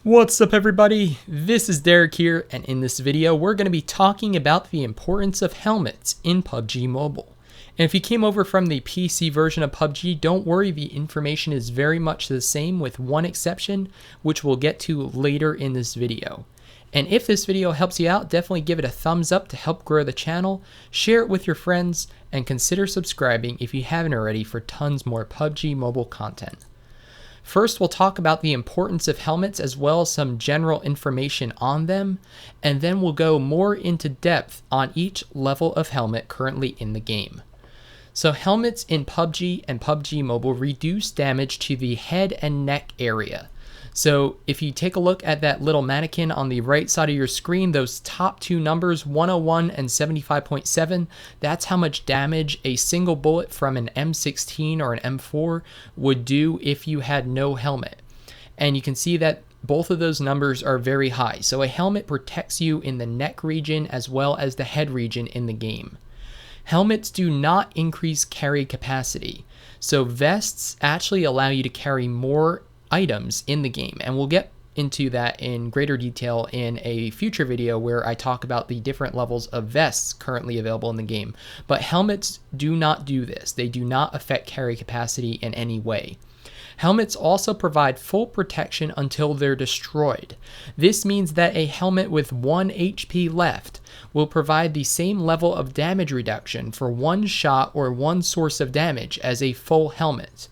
What's up everybody, this is Derek here, and in this video we're going to be talking about the importance of helmets in PUBG Mobile. And if you came over from the PC version of PUBG, don't worry, the information is very much the same with one exception, which we'll get to later in this video. And if this video helps you out, definitely give it a thumbs up to help grow the channel, share it with your friends, and consider subscribing if you haven't already for tons more PUBG Mobile content. First, we'll talk about the importance of helmets as well as some general information on them, and then we'll go more into depth on each level of helmet currently in the game. So helmets in PUBG and PUBG Mobile reduce damage to the head and neck area. So if you take a look at that little mannequin on the right side of your screen, those top two numbers, 101 and 75.7, that's how much damage a single bullet from an M16 or an M4 would do if you had no helmet. And you can see that both of those numbers are very high. So a helmet protects you in the neck region as well as the head region in the game. Helmets do not increase carry capacity. So vests actually allow you to carry more items in the game, and we'll get into that in greater detail in a future video where I talk about the different levels of vests currently available in the game. But helmets do not do this. They do not affect carry capacity in any way. Helmets also provide full protection until they're destroyed. This means that a helmet with 1 HP left will provide the same level of damage reduction for one shot or one source of damage as a full helmet.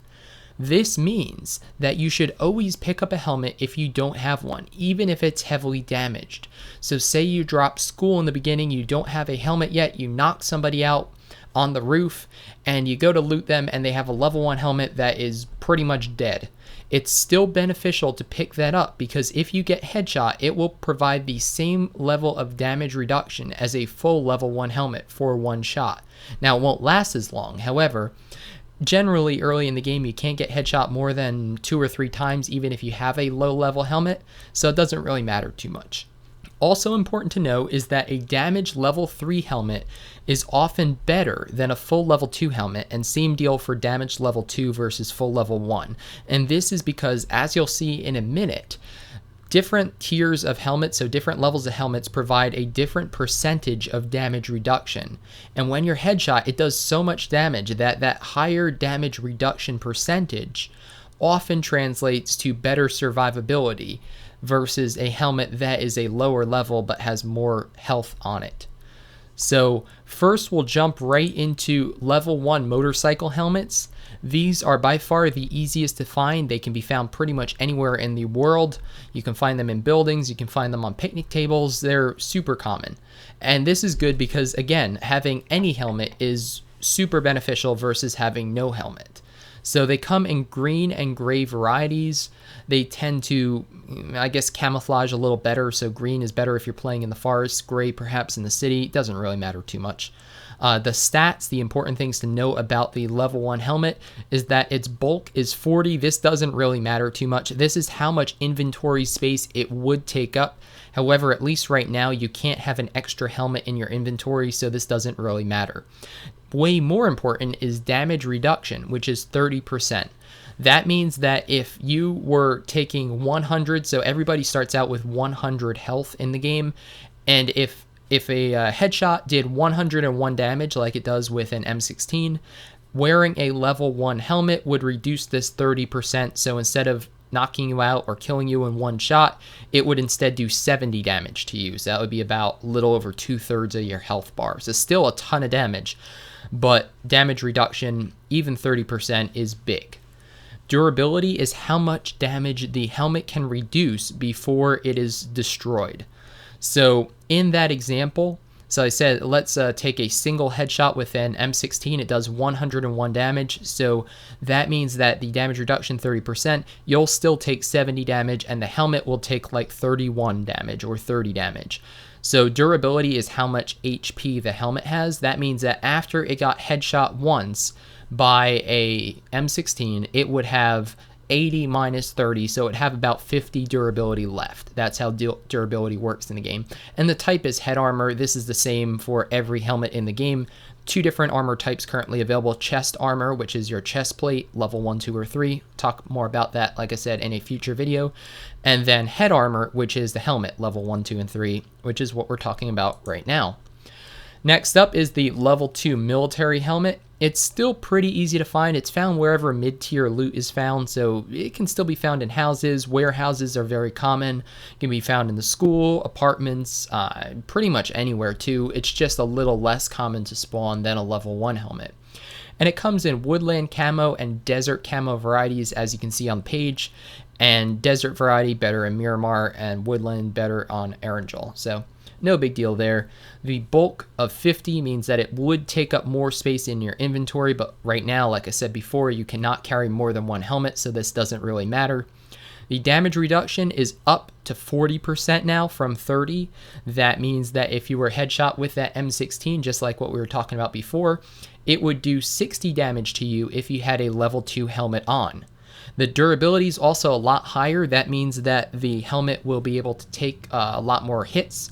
This means that you should always pick up a helmet if you don't have one, even if it's heavily damaged. So say you drop school in the beginning, you don't have a helmet yet, you knock somebody out on the roof, and you go to loot them and they have a level 1 helmet that is pretty much dead. It's still beneficial to pick that up because if you get headshot, it will provide the same level of damage reduction as a full level 1 helmet for one shot. Now, it won't last as long. However, generally early in the game you can't get headshot more than 2 or 3 times even if you have a low level helmet, so it doesn't really matter too much. Also important to know is that a damage level 3 helmet is often better than a full level 2 helmet, and same deal for damage level 2 versus full level 1. And this is because, as you'll see in a minute, different tiers of helmets, so different levels of helmets, provide a different percentage of damage reduction. And when you're headshot, it does so much damage that that higher damage reduction percentage often translates to better survivability versus a helmet that is a lower level but has more health on it. So first we'll jump right into level 1 motorcycle helmets. These are by far the easiest to find. They can be found pretty much anywhere in the world. You can find them in buildings, you can find them on picnic tables. They're super common. And this is good because, again, having any helmet is super beneficial versus having no helmet. So they come in green and gray varieties. They tend to, I guess, camouflage a little better. So green is better if you're playing in the forest, gray perhaps in the city. It doesn't really matter too much. The stats, the important things to know about the level 1 helmet is that its bulk is 40. This doesn't really matter too much. This is how much inventory space it would take up. However, at least right now, you can't have an extra helmet in your inventory, so this doesn't really matter. Way more important is damage reduction, which is 30%. That means that if you were taking 100, so everybody starts out with 100 health in the game, and if a headshot did 101 damage like it does with an M16, wearing a level 1 helmet would reduce this 30%. So instead of knocking you out or killing you in one shot, it would instead do 70 damage to you. So that would be about a little over 2/3 of your health bar. So still a ton of damage, but damage reduction, even 30%, is big. Durability is how much damage the helmet can reduce before it is destroyed. So in that example, so I said, let's take a single headshot with an M16. It does 101 damage. So that means that the damage reduction 30%, you'll still take 70 damage, and the helmet will take like 31 damage or 30 damage. So durability is how much HP the helmet has. That means that after it got headshot once by a M16, it would have 80 minus 30, so it'd have about 50 durability left. That's how durability works in the game. And the type is head armor. This is the same for every helmet in the game. 2 different armor types currently available. Chest armor, which is your chest plate, level 1, 2, or 3. Talk more about that, like I said, in a future video. And then head armor, which is the helmet, level 1, 2, and 3, which is what we're talking about right now. Next up is the level 2 military helmet. It's still pretty easy to find. It's found wherever mid-tier loot is found, so it can still be found in houses. Warehouses are very common. It can be found in the school, apartments, pretty much anywhere too. It's just a little less common to spawn than a level 1 helmet. And it comes in woodland camo and desert camo varieties, as you can see on the page. And desert variety better in Miramar, and woodland better on Erangel. So no big deal there. The bulk of 50 means that it would take up more space in your inventory, but right now, like I said before, you cannot carry more than 1 helmet, so this doesn't really matter. The damage reduction is up to 40% now from 30. That means that if you were headshot with that M16, just like what we were talking about before, it would do 60 damage to you if you had a level 2 helmet on. The durability is also a lot higher. That means that the helmet will be able to take a lot more hits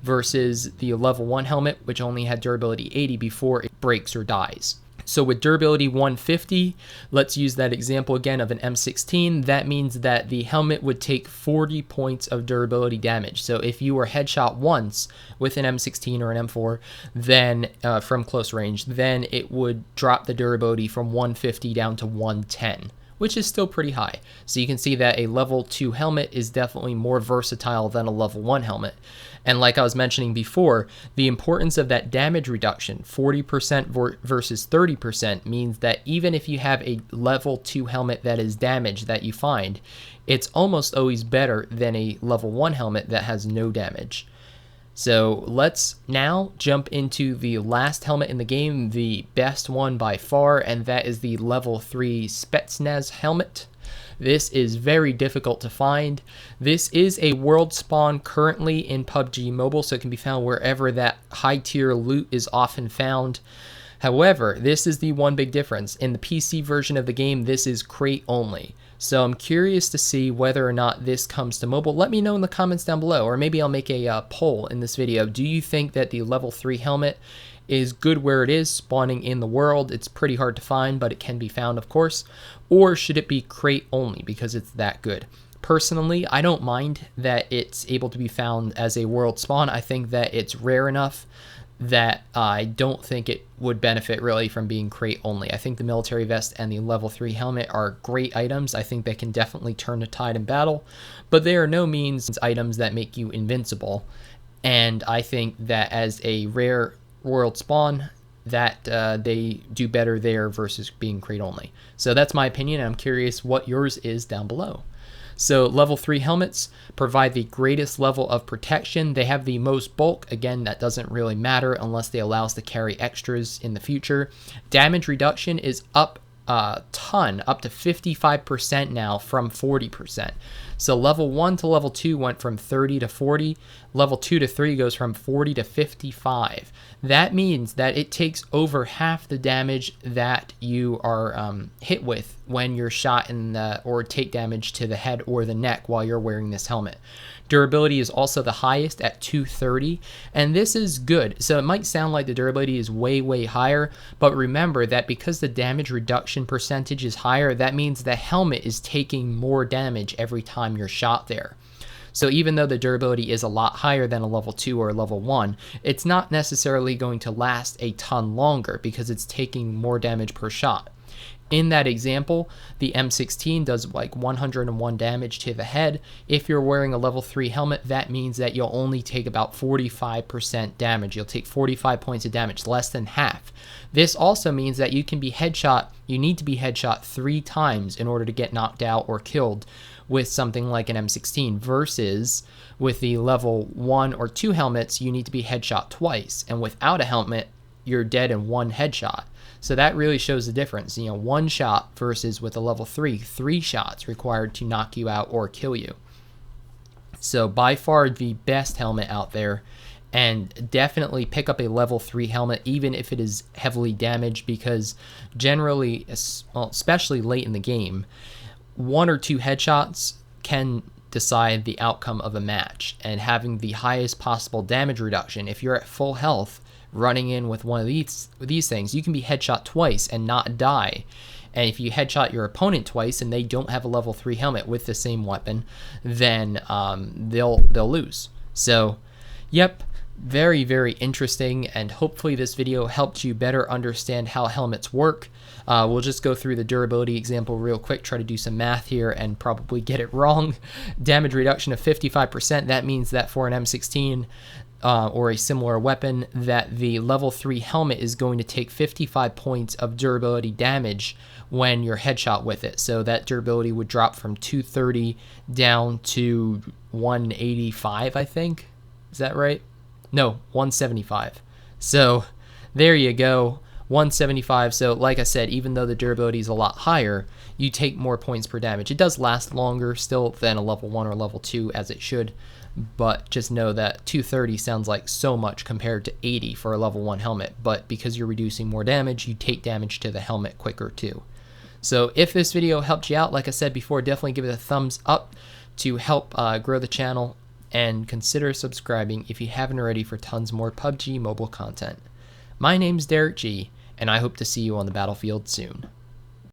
versus the level 1 helmet, which only had durability 80 before it breaks or dies. So with durability 150, let's use that example again of an M16. That means that the helmet would take 40 points of durability damage. So if you were headshot once with an M16 or an M4, then from close range, then it would drop the durability from 150 down to 110. Which is still pretty high. So you can see that a level 2 helmet is definitely more versatile than a level 1 helmet. And like I was mentioning before, the importance of that damage reduction, 40% versus 30%, means that even if you have a level 2 helmet that is damaged that you find, it's almost always better than a level 1 helmet that has no damage. So let's now jump into the last helmet in the game, the best one by far, and that is the level 3 spetsnaz helmet. This is very difficult to find. This is a world spawn currently in PUBG Mobile, so it can be found wherever that high tier loot is often found. However, this is the one big difference. In the PC version of the game, this is crate only. So I'm curious to see whether or not this comes to mobile. Let me know in the comments down below, or maybe I'll make a poll in this video. Do you think that the level 3 helmet is good where it is, spawning in the world? It's pretty hard to find, but it can be found, of course. Or should it be crate only because it's that good? Personally, I don't mind that it's able to be found as a world spawn. I think that it's rare enough that I don't think it would benefit really from being crate only. I think the military vest and the level 3 helmet are great items. I think they can definitely turn the tide in battle, but they are no means items that make you invincible. And I think that as a rare world spawn, that they do better there versus being crate only. So that's my opinion, and I'm curious what yours is down below. So level 3 helmets provide the greatest level of protection. They have the most bulk. Again, that doesn't really matter unless they allow us to carry extras in the future. Damage reduction is up a ton, up to 55% now from 40%. So level 1 to level 2 went from 30 to 40. Level 2 to 3 goes from 40 to 55. That means that it takes over half the damage that you are hit with when you're shot in the, or take damage to the head or the neck while you're wearing this helmet. Durability is also the highest at 230, and this is good. So it might sound like the durability is way higher, but remember that because the damage reduction percentage is higher, that means the helmet is taking more damage every time you're shot there. So even though the durability is a lot higher than a level 2 or a level 1, it's not necessarily going to last a ton longer because it's taking more damage per shot. In that example, the M16 does like 101 damage to the head. If you're wearing a level 3 helmet, that means that you'll only take about 45% damage. You'll take 45 points of damage, less than half. This also means that you can be headshot, you need to be headshot 3 times in order to get knocked out or killed with something like an M16, versus with the level 1 or 2 helmets, you need to be headshot twice, and without a helmet, you're dead in 1 headshot. So that really shows the difference. You know, 1 shot versus with a level 3, 3 shots required to knock you out or kill you. So by far the best helmet out there, and definitely pick up a level 3 helmet even if it is heavily damaged, because generally, well, especially late in the game, 1 or 2 headshots can decide the outcome of a match, and having the highest possible damage reduction, if you're at full health running in with one of these things, you can be headshot twice and not die. And if you headshot your opponent twice and they don't have a level 3 helmet with the same weapon, then they'll lose. So yep, very, very interesting, and hopefully this video helped you better understand how helmets work. We'll just go through the durability example real quick, try to do some math here and probably get it wrong. Damage reduction of 55%, that means that for an M16 or a similar weapon, that the level 3 helmet is going to take 55 points of durability damage when you're headshot with it. So that durability would drop from 230 down to 185, I think. Is that right? No, 175. So there you go, 175. So like I said, even though the durability is a lot higher, you take more points per damage. It does last longer still than a level 1 or level 2, as it should, but just know that 230 sounds like so much compared to 80 for a level 1 helmet, but because you're reducing more damage, you take damage to the helmet quicker too. So if this video helped you out, like I said before, definitely give it a thumbs up to help grow the channel, and consider subscribing if you haven't already for tons more PUBG Mobile content. My name's Derek G, and I hope to see you on the battlefield soon.